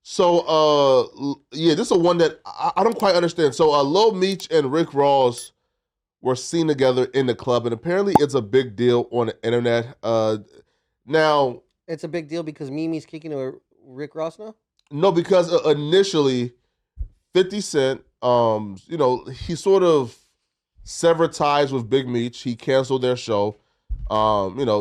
Yeah, this is one that I don't quite understand. So, Lil Meech and Rick Ross were seen together in the club, and apparently it's a big deal on the internet. Now, It's a big deal because Mimi's kicking to Rick Ross now. no, because initially, 50 Cent, he sort of severed ties with Big Meech. He canceled their show.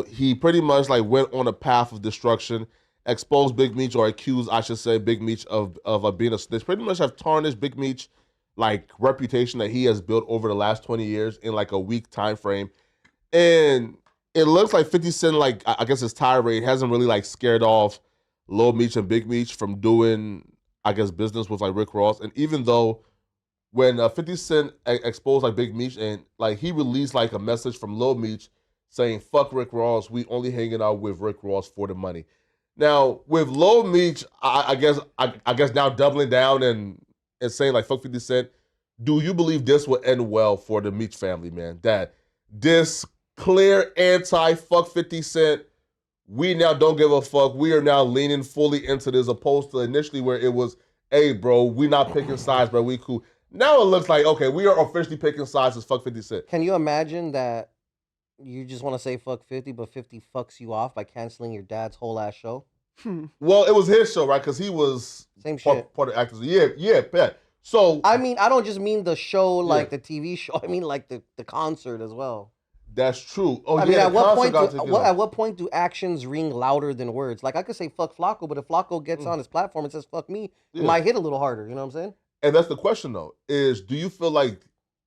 He pretty much like went on a path of destruction, exposed Big Meech, or accused, I should say, Big Meech of being a snitch. Pretty much have tarnished Big Meech like reputation that he has built over the last 20 years in like a week time frame. And it looks like 50 Cent, like I guess his tirade hasn't really like scared off Lil Meech and Big Meech from doing, I guess, business with like Rick Ross. And even though when 50 Cent exposed like Big Meech and like he released like a message from Lil Meech saying, fuck Rick Ross, we only hanging out with Rick Ross for the money. Now, with Lil Meech, I guess now doubling down and saying like fuck 50 Cent, do you believe this will end well for the Meech family, man? That this clear anti-fuck 50 Cent, we now don't give a fuck. We are now leaning fully into this, opposed to initially where it was, hey, bro, we not picking sides, bro, we cool. Now it looks like, okay, we are officially picking sides as fuck 50 Cent. Can you imagine that you just want to say fuck 50, but 50 fucks you off by canceling your dad's whole ass show? Well, it was his show, right? Because he was Same shit. Part of the actors. Yeah, bet. So I mean, I don't just mean the show like the TV show. I mean like the concert as well. That's true. Oh, I yeah. mean, at what point do actions ring louder than words? Like I could say fuck Flacco, but if Flacco gets on his platform and says fuck me, it might hit a little harder. You know what I'm saying? And that's the question, though, is do you feel like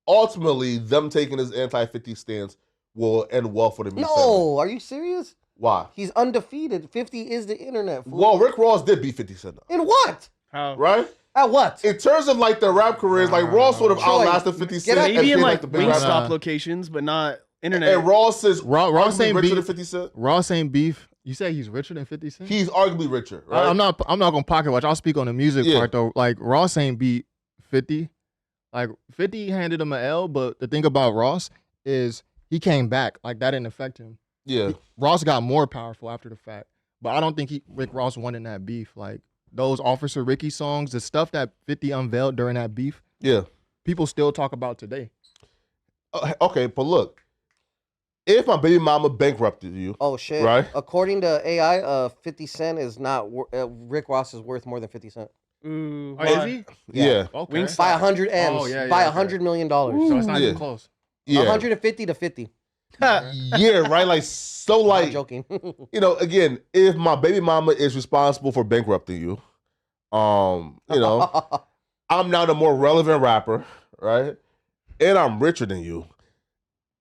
ultimately them taking this anti-50 stance will end well for the Meech family? No, are you serious? Why? He's undefeated. 50 is the internet. Fool. Well, Rick Ross did beat 50 Cent, though. In what? How? Right? At what? In terms of like their rap careers, like Ross sort of outlasted 50 Cent. Maybe in like the big rap. Wingstop locations, but not internet. And Ross is Ross ain't richer beef. than 50 Cent. Ross ain't beef. You say he's richer than 50 Cent? He's arguably richer, right? I'm not gonna pocket watch. I'll speak on the music part though. Like Ross ain't beat 50. Like 50 handed him an L, but the thing about Ross is he came back. Like that didn't affect him. Yeah. Ross got more powerful after the fact. But I don't think Rick Ross won in that beef. Like those Officer Ricky songs, the stuff that 50 unveiled during that beef. Yeah. People still talk about today. Okay, but look. If my baby mama bankrupted you, oh shit! Right? According to AI, 50 Cent is not Rick Ross is worth more than 50 Cent. Ooh, is he? Yeah. Okay. Wingstop. By 100 M's. Oh, yeah, by okay. $100 million. So it's not even close. Yeah. 150 to 50. Yeah, right? Like, so like, Not joking. Again, if my baby mama is responsible for bankrupting you, I'm now the more relevant rapper, right? And I'm richer than you.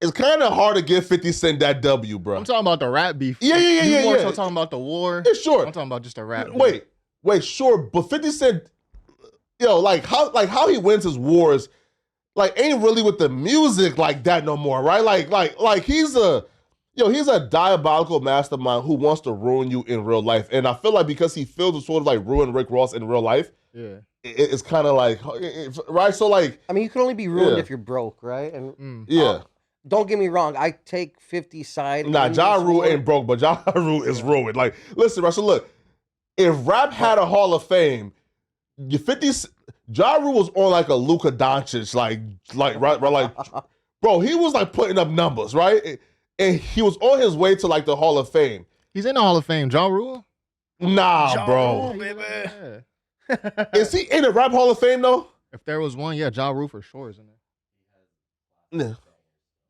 It's kind of hard to give 50 Cent that W, bro. I'm talking about the rap beef. Yeah. You more so talking about the war. Yeah, sure. I'm talking about just the rap beef. Wait, sure. But 50 Cent, like how he wins his wars, like ain't really with the music like that no more, right? Like he's a diabolical mastermind who wants to ruin you in real life. And I feel like because he feels to sort of like ruin Rick Ross in real life, it's kind of like, right? So like, I mean, you can only be ruined if you're broke, right? And don't get me wrong, I take 50 side. Nah, Ja Rule ain't broke, but Ja Rule is ruined. Like, listen, Russell, look, if rap had a Hall of Fame, Ja Rule was on like a Luka Doncic, like bro, he was like putting up numbers, right? And he was on his way to like the Hall of Fame. He's in the Hall of Fame. Ja Rule? Nah, Ja bro. Rule, baby. Yeah. Is he in the Rap Hall of Fame though? If there was one, Ja Rule for sure is in there. Yeah.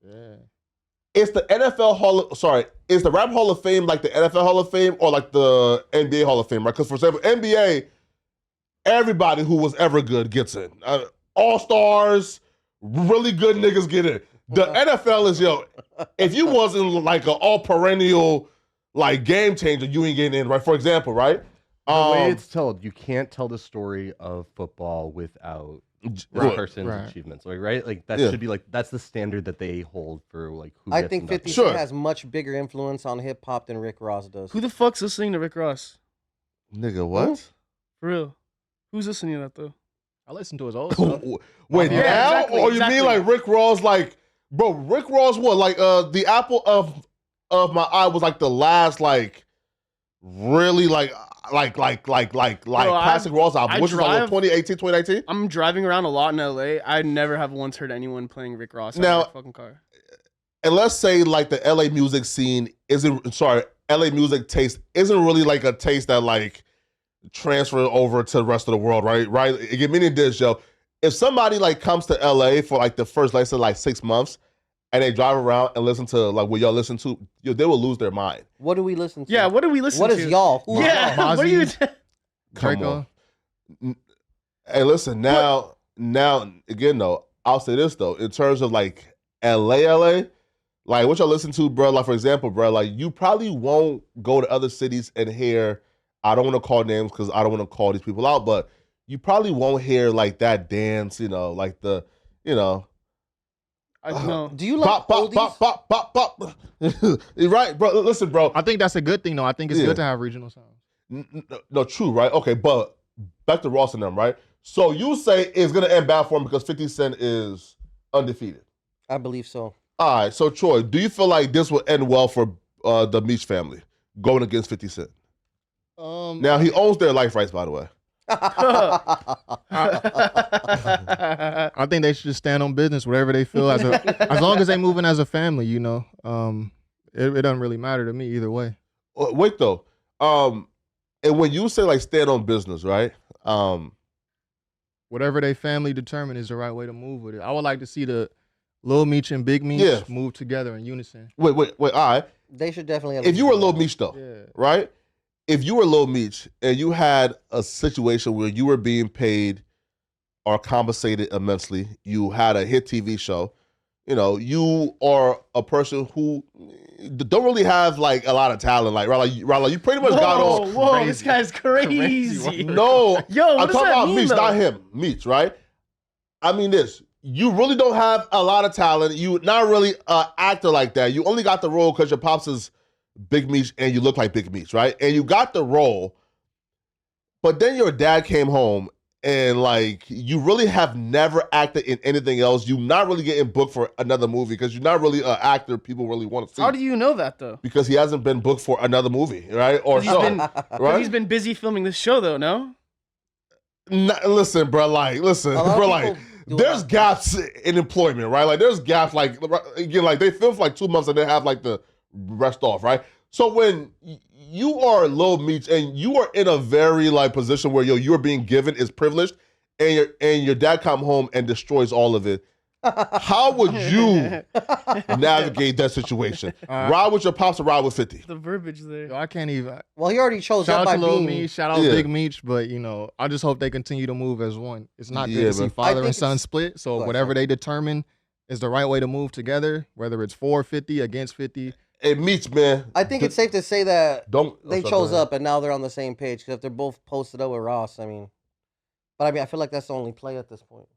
Yeah. It's the NFL is the Rap Hall of Fame like the NFL Hall of Fame or like the NBA Hall of Fame, right? Because for example, NBA, everybody who was ever good gets in. All-stars, really good niggas get in. The NFL is, if you wasn't like an all-perennial like game changer, you ain't getting in, right? For example, right? The way it's told, you can't tell the story of football without that person's achievements, right? Like that should be like that's the standard that they hold for like who. I think 50 Cent has much bigger influence on hip hop than Rick Ross does. Who the fuck's listening to Rick Ross? Nigga, what? For real? Who's listening to that though? I listen to his old stuff. Wait, now? Exactly, Or you mean like Rick Ross, like, bro, Rick Ross what? Like the apple of my eye was like the last like really classic Ross album, which was like 2018, 2019. I'm driving around a lot in LA. I never have once heard anyone playing Rick Ross out Now, of their fucking car. And let's say like the LA music scene LA music taste isn't really like a taste that like transfer over to the rest of the world, right? Right? Again, meaning this, yo. If somebody like comes to LA for like the first, let's say, like 6 months, and they drive around and listen to like what y'all listen to, they will lose their mind. What do we listen to? Yeah, what do we listen to? What is y'all? Who's Yeah, y'all? what are you? Come on. Hey, listen, now again though, I'll say this though, in terms of like LA, like what y'all listen to, bro. Like for example, bro, like you probably won't go to other cities and hear. I don't want to call names because I don't want to call these people out, but you probably won't hear like that dance, like the, I know. Do you like pop, pop, oldies? pop, pop, pop, pop. You're right, bro. Listen, bro. I think that's a good thing, though. I think it's good to have regional sounds. No, true, right? Okay, but back to Ross and them, right? So you say it's gonna end bad for him because 50 Cent is undefeated. I believe so. All right, so Troy, do you feel like this will end well for the Meech family going against 50 Cent? Now he owns their life rights, by the way. I think they should just stand on business, whatever they feel as long as they moving as a family, it doesn't really matter to me either way. Wait though, and when you say like stand on business, right? Whatever they family determine is the right way to move with it. I would like to see the Lil Meech and Big Meech move together in unison. Wait, all right. They should definitely have. If you were Lil Meech though, right? If you were Lil Meech and you had a situation where you were being paid or compensated immensely, you had a hit TV show, you are a person who don't really have like a lot of talent, like right, you pretty much got on. Whoa, crazy. This guy's crazy. No, yo, I'm talking about Meech, not him. Meech, right? I mean this. You really don't have a lot of talent. You not really an actor like that. You only got the role because your pops is Big Meech and you look like Big Meech, right? And you got the role, but then your dad came home and like you really have never acted in anything else. You're not really getting booked for another movie because you're not really an actor people really want to see. How do you know that though? Because he hasn't been booked for another movie, right? Or show, right? He's been busy filming this show though, no? Listen, bro, there's gaps in employment, right? Like there's gaps, like again, like they film for like 2 months and they have like the rest off, right? So when you are Lil Meech and you are in a very like position where you're being given is privileged, and your dad come home and destroys all of it, how would you navigate that situation? Ride with your pops or ride with 50? The verbiage there. Yo, I can't even. Well, he already chose shout up out to by Lil being. Meech, shout out Big Meech, but I just hope they continue to move as one. It's not good to see father and son split. So whatever they determine is the right way to move together, whether it's 450 against 50. Hey, Meech, man. I think it's safe to say that they sorry, chose up and now they're on the same page because if they're both posted up with Ross, I feel like that's the only play at this point.